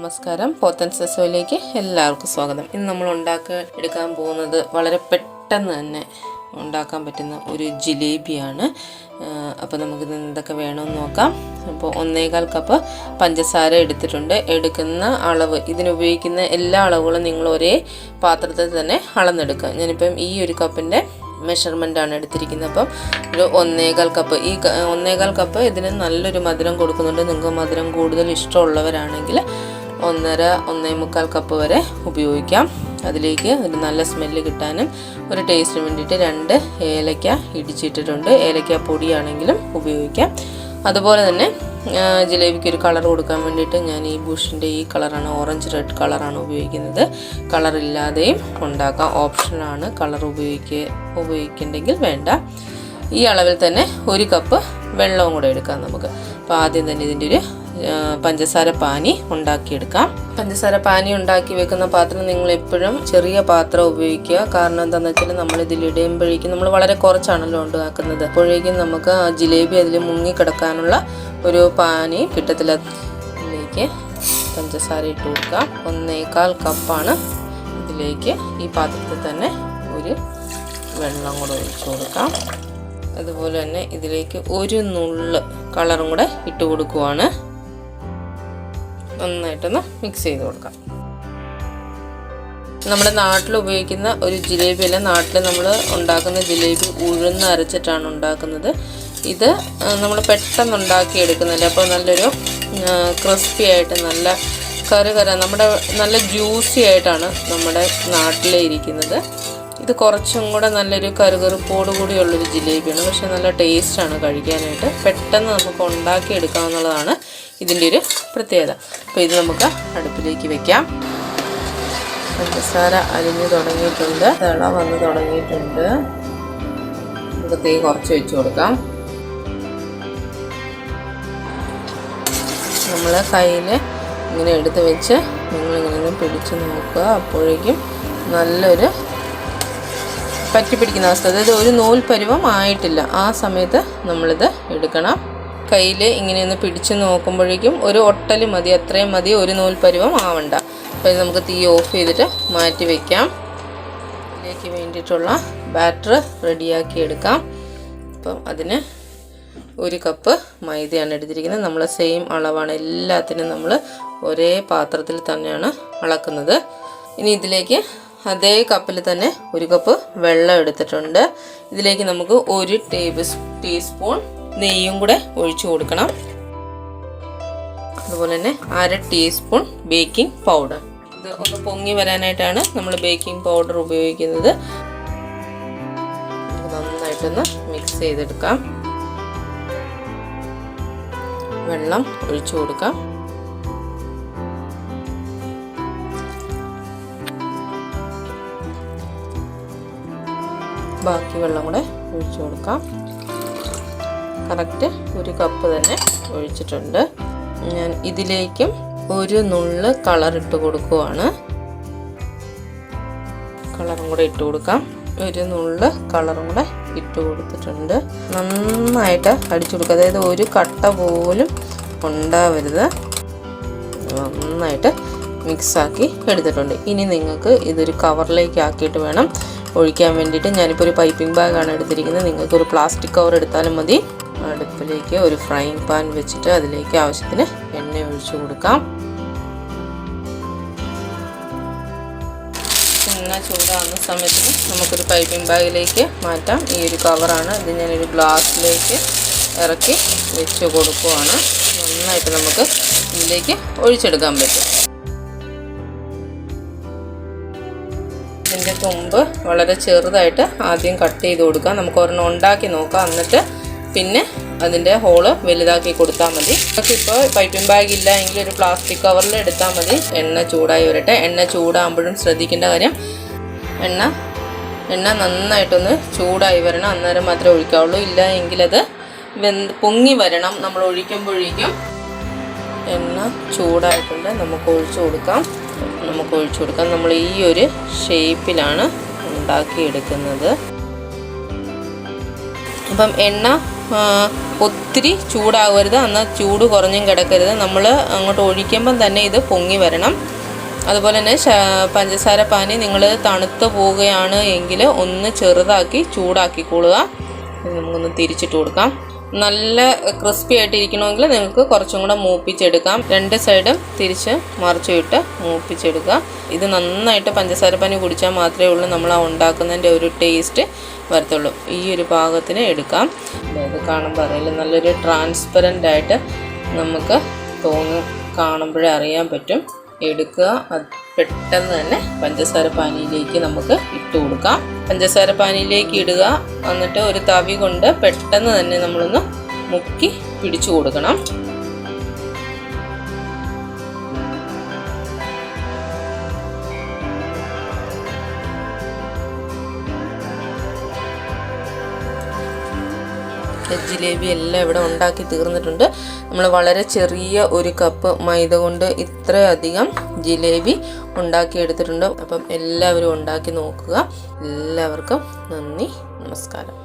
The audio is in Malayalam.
നമസ്കാരം. പോത്തൻസ് രസോയിലേക്ക് എല്ലാവർക്കും സ്വാഗതം. ഇന്ന് നമ്മൾ എടുക്കാൻ പോകുന്നത് വളരെ പെട്ടെന്ന് തന്നെ ഉണ്ടാക്കാൻ പറ്റുന്ന ഒരു ജിലേബിയാണ്. അപ്പോൾ നമുക്കിത് എന്തൊക്കെ വേണമെന്ന് നോക്കാം. അപ്പോൾ 1.25 കപ്പ് പഞ്ചസാര എടുത്തിട്ടുണ്ട്. എടുക്കുന്ന അളവ്, ഇതിനുപയോഗിക്കുന്ന എല്ലാ അളവുകളും നിങ്ങൾ ഒരേ പാത്രത്തിൽ തന്നെ അളന്നെടുക്കുക. ഞാനിപ്പം ഈ ഒരു കപ്പിൻ്റെ മെഷർമെൻ്റാണ് എടുത്തിരിക്കുന്നത്. അപ്പം ഒരു 1.25 കപ്പ്, ഈ 1.25 കപ്പ് ഇതിന് നല്ലൊരു മധുരം കൊടുക്കുന്നുണ്ട്. നിങ്ങൾക്ക് മധുരം കൂടുതൽ ഇഷ്ടമുള്ളവരാണെങ്കിൽ 1.5-1.25 കപ്പ് വരെ ഉപയോഗിക്കാം. അതിലേക്ക് ഒരു നല്ല സ്മെല്ല് കിട്ടാനും ഒരു ടേസ്റ്റിന് വേണ്ടിയിട്ട് 2 ഏലക്ക ഇടിച്ചിട്ടിട്ടുണ്ട്. ഏലക്ക പൊടിയാണെങ്കിലും ഉപയോഗിക്കാം. അതുപോലെ തന്നെ ജിലേബിക്ക് ഒരു കളർ കൊടുക്കാൻ വേണ്ടിയിട്ട് ഞാൻ ഈ ബുഷിൻ്റെ ഈ കളറാണ്, ഓറഞ്ച് റെഡ് കളറാണ് ഉപയോഗിക്കുന്നത്. കളറില്ലാതെയും ഉണ്ടാക്കാം, ഓപ്ഷനാണ്. കളർ ഉപയോഗിക്കുന്നുണ്ടെങ്കിൽ വേണ്ട. ഈ അളവിൽ തന്നെ 1 കപ്പ് വെള്ളവും കൂടെ എടുക്കാം നമുക്ക്. അപ്പോൾ ആദ്യം തന്നെ ഇതിൻ്റെ ഒരു പഞ്ചസാര പാനി ഉണ്ടാക്കിയെടുക്കാം. പഞ്ചസാര പാനി ഉണ്ടാക്കി വെക്കുന്ന പാത്രം നിങ്ങൾ എപ്പോഴും ചെറിയ പാത്രം ഉപയോഗിക്കുക. കാരണം എന്താണെന്ന് വെച്ചാൽ നമ്മൾ ഇതിലിടുമ്പോഴേക്കും നമ്മൾ വളരെ കുറച്ചാണല്ലോ ഉണ്ടാക്കുന്നത്. അപ്പോഴേക്കും നമുക്ക് ആ ജിലേബി അതിൽ മുങ്ങിക്കിടക്കാനുള്ള ഒരു പാനി കിട്ടത്തില്ല. ഇതിലേക്ക് പഞ്ചസാര ഇട്ട് കൊടുക്കാം. 1.25 കപ്പാണ്. ഇതിലേക്ക് ഈ പാത്രത്തിൽ തന്നെ ഒരു വെള്ളം കൂടെ ഒഴിച്ചു കൊടുക്കാം. അതുപോലെ തന്നെ ഇതിലേക്ക് ഒരു നുള്ള് കളറും കൂടെ ഇട്ട് കൊടുക്കുവാണ്. നന്നായിട്ടൊന്ന് മിക്സ് ചെയ്ത് കൊടുക്കാം. നമ്മുടെ നാട്ടിൽ ഉപയോഗിക്കുന്ന ഒരു ജിലേബിയല്ല, നാട്ടിൽ നമ്മൾ ഉണ്ടാക്കുന്ന ജിലേബി ഉഴുന്ന് അരച്ചിട്ടാണ് ഉണ്ടാക്കുന്നത്. ഇത് നമ്മൾ പെട്ടെന്ന് ഉണ്ടാക്കി എടുക്കുന്നില്ല. അപ്പോൾ നല്ലൊരു ക്രിസ്പി ആയിട്ട് നല്ല നമ്മുടെ നല്ല ജ്യൂസി ആയിട്ടാണ് നമ്മുടെ നാട്ടിലെ ഇരിക്കുന്നത്. ഇത് കുറച്ചും കൂടെ നല്ലൊരു കറുകറുപ്പോട് കൂടിയുള്ളൊരു ജിലേബിയാണ്. പക്ഷേ നല്ല ടേസ്റ്റാണ് കഴിക്കാനായിട്ട്. പെട്ടെന്ന് നമുക്ക് ഉണ്ടാക്കിയെടുക്കാവുന്നതാണ് ഇതിൻ്റെ ഒരു പ്രത്യേകത. അപ്പോൾ ഇത് നമുക്ക് അടുപ്പിലേക്ക് വെക്കാം. പഞ്ചസാര അലിഞ്ഞു തുടങ്ങിയിട്ടുണ്ട്, തിള വന്ന് തുടങ്ങിയിട്ടുണ്ട്. നമുക്ക് തീ കുറച്ച് വെച്ച് കൊടുക്കാം. നമ്മൾ കയ്യിൽ ഇങ്ങനെ എടുത്ത് വെച്ച് നിങ്ങളിങ്ങനെ പിടിച്ച് നോക്കുക. അപ്പോഴേക്കും നല്ലൊരു പറ്റി പിടിക്കുന്ന അവസ്ഥ, അതായത് ഒരു നൂൽ പരുവം ആയിട്ടില്ല. ആ സമയത്ത് നമ്മളിത് എടുക്കണം. കയ്യിൽ ഇങ്ങനെയൊന്ന് പിടിച്ച് നോക്കുമ്പോഴേക്കും ഒരു ഒട്ടൽ മതി, അത്രയും മതി, ഒരു നൂൽ പരുവം ആവണ്ട. അപ്പോൾ ഇത് നമുക്ക് തീ ഓഫ് ചെയ്തിട്ട് മാറ്റി വയ്ക്കാം. ഇതിലേക്ക് വേണ്ടിയിട്ടുള്ള ബാറ്റർ റെഡിയാക്കി എടുക്കാം. അപ്പം അതിന് 1 കപ്പ് മൈദയാണ് എടുത്തിരിക്കുന്നത്. നമ്മൾ സെയിം അളവാണ്, എല്ലാത്തിനും നമ്മൾ ഒരേ പാത്രത്തിൽ തന്നെയാണ് അളക്കുന്നത്. ഇനി ഇതിലേക്ക് അതേ കപ്പിൽ തന്നെ 1 കപ്പ് വെള്ളം എടുത്തിട്ടുണ്ട്. ഇതിലേക്ക് നമുക്ക് 1 ടീസ്പൂൺ നെയ്യും കൂടെ ഒഴിച്ചു കൊടുക്കണം. അതുപോലെ തന്നെ 1/2 ടീസ്പൂൺ ബേക്കിംഗ് പൗഡർ. ഇത് ഒന്ന് പൊങ്ങി വരാനായിട്ടാണ് നമ്മൾ ബേക്കിംഗ് പൗഡർ ഉപയോഗിക്കുന്നത്. നന്നായിട്ടൊന്ന് മിക്സ് ചെയ്തെടുക്കാം. വെള്ളം ഒഴിച്ചു കൊടുക്കാം. ബാക്കി വെള്ളം കൂടെ ഒഴിച്ചു കൊടുക്കാം. കറക്റ്റ് 1 കപ്പ് തന്നെ ഒഴിച്ചിട്ടുണ്ട്. ഞാൻ ഇതിലേക്കും 1 നുള്ള് കളറിട്ട് കൊടുക്കുവാണ്. കളറും കൂടെ ഇട്ട് കൊടുക്കാം. 1 നുള്ള് കളറും കൂടെ ഇട്ട് കൊടുത്തിട്ടുണ്ട്. നന്നായിട്ട് അടിച്ചു കൊടുക്കുക, അതായത് ഒരു കട്ട പോലും ഉണ്ടാവരുത്. നന്നായിട്ട് മിക്സാക്കി എടുത്തിട്ടുണ്ട്. ഇനി നിങ്ങൾക്ക് ഇതൊരു കവറിലേക്ക് ആക്കിയിട്ട് വേണം ഒഴിക്കാൻ വേണ്ടിയിട്ട്. ഞാനിപ്പോൾ ഒരു പൈപ്പിംഗ് ബാഗാണ് എടുത്തിരിക്കുന്നത്. നിങ്ങൾക്ക് ഒരു പ്ലാസ്റ്റിക് കവർ എടുത്താലും മതി. അടുപ്പിലേക്ക് ഒരു ഫ്രൈങ് പാൻ വെച്ചിട്ട് അതിലേക്ക് ആവശ്യത്തിന് എണ്ണ ഒഴിച്ചു കൊടുക്കാം. എണ്ണ ചൂടാകുന്ന സമയത്ത് നമുക്കൊരു പൈപ്പിംഗ് ബാഗിലേക്ക് മാറ്റാം. ഈ ഒരു കവറാണ് ഇത്. ഞാനൊരു ഗ്ലാസ്സിലേക്ക് ഇറക്കി വെച്ച് കൊടുക്കുവാണ്. നന്നായിട്ട് നമുക്ക് ഇതിലേക്ക് ഒഴിച്ചെടുക്കാൻ പറ്റും. ഇതിൻ്റെ തുമ്പ് വളരെ ചെറുതായിട്ട് ആദ്യം കട്ട് ചെയ്ത് കൊടുക്കാം. നമുക്ക് ഒരെണ്ണം ഉണ്ടാക്കി നോക്കാം, എന്നിട്ട് പിന്നെ അതിൻ്റെ ഹോള് വലുതാക്കി കൊടുത്താൽ മതി. നമുക്കിപ്പോൾ പൈപ്പിംഗ് ബാഗ് ഇല്ല എങ്കിൽ ഒരു പ്ലാസ്റ്റിക് കവറിൽ എടുത്താൽ മതി. എണ്ണ ചൂടായി വരട്ടെ. എണ്ണ ചൂടാകുമ്പോഴും ശ്രദ്ധിക്കേണ്ട കാര്യം, എണ്ണ നന്നായിട്ടൊന്ന് ചൂടായി വരണം, അന്നേരം മാത്രമേ ഒഴിക്കാവുള്ളൂ. ഇല്ല എങ്കിലത് പൊങ്ങി വരണം. നമ്മൾ ഒഴിക്കുമ്പോഴേക്കും എണ്ണ ചൂടായിട്ടുണ്ട്. നമുക്ക് ഒഴിച്ചു കൊടുക്കാം. നമ്മൾ ഈ ഒരു ഷേപ്പിലാണ് ഉണ്ടാക്കിയെടുക്കുന്നത്. അപ്പം എണ്ണ ഒത്തിരി ചൂടാവരുത്, എന്നാൽ ചൂട് കുറഞ്ഞും കിടക്കരുത്. നമ്മൾ അങ്ങോട്ട് ഒഴിക്കുമ്പം തന്നെ ഇത് പൊങ്ങി വരണം. അതുപോലെ തന്നെ പഞ്ചസാര പാനി നിങ്ങൾ തണുത്ത് പോവുകയാണ് എങ്കിൽ ഒന്ന് ചെറുതാക്കി ചൂടാക്കിക്കൊള്ളുക. നമുക്കൊന്ന് തിരിച്ചിട്ട് കൊടുക്കാം. നല്ല ക്രിസ്പി ആയിട്ടിരിക്കണമെങ്കിൽ നിങ്ങൾക്ക് കുറച്ചും കൂടെ മൂപ്പിച്ചെടുക്കാം. 2 സൈഡും തിരിച്ച് മറിച്ചിട്ട് മൂപ്പിച്ചെടുക്കുക. ഇത് നന്നായിട്ട് പഞ്ചസാര പാനി കുടിച്ചാൽ മാത്രമേ ഉള്ളൂ നമ്മൾ ആ ഉണ്ടാക്കുന്നതിൻ്റെ ഒരു ടേസ്റ്റ് വരത്തുള്ളൂ. ഈ ഒരു പാകത്തിന് എടുക്കാം. ഇത് കാണുമ്പോൾ അറിയില്ല, നല്ലൊരു ട്രാൻസ്പെറൻ്റ് ആയിട്ട് നമുക്ക് കാണുമ്പോഴേ അറിയാൻ പറ്റും. എടുക്കുക, അത് പെട്ടെന്ന് തന്നെ പഞ്ചസാര പാനിയിലേക്ക് നമുക്ക് ഇട്ട് കൊടുക്കാം. പഞ്ചസാര പാനിയിലേക്ക് ഇടുക, എന്നിട്ട് ഒരു തവി കൊണ്ട് പെട്ടെന്ന് തന്നെ നമ്മളൊന്ന് മുക്കി പിടിച്ചു കൊടുക്കണം. ജിലേബി എല്ലാം ഇവിടെ ഉണ്ടാക്കി തീർന്നിട്ടുണ്ട്. നമ്മൾ വളരെ ചെറിയ ഒരു കപ്പ് മൈദ കൊണ്ട് ഇത്രയധികം ജിലേബി ഉണ്ടാക്കിയെടുത്തിട്ടുണ്ട്. അപ്പം എല്ലാവരും ഉണ്ടാക്കി നോക്കുക. എല്ലാവർക്കും നന്ദി, നമസ്കാരം.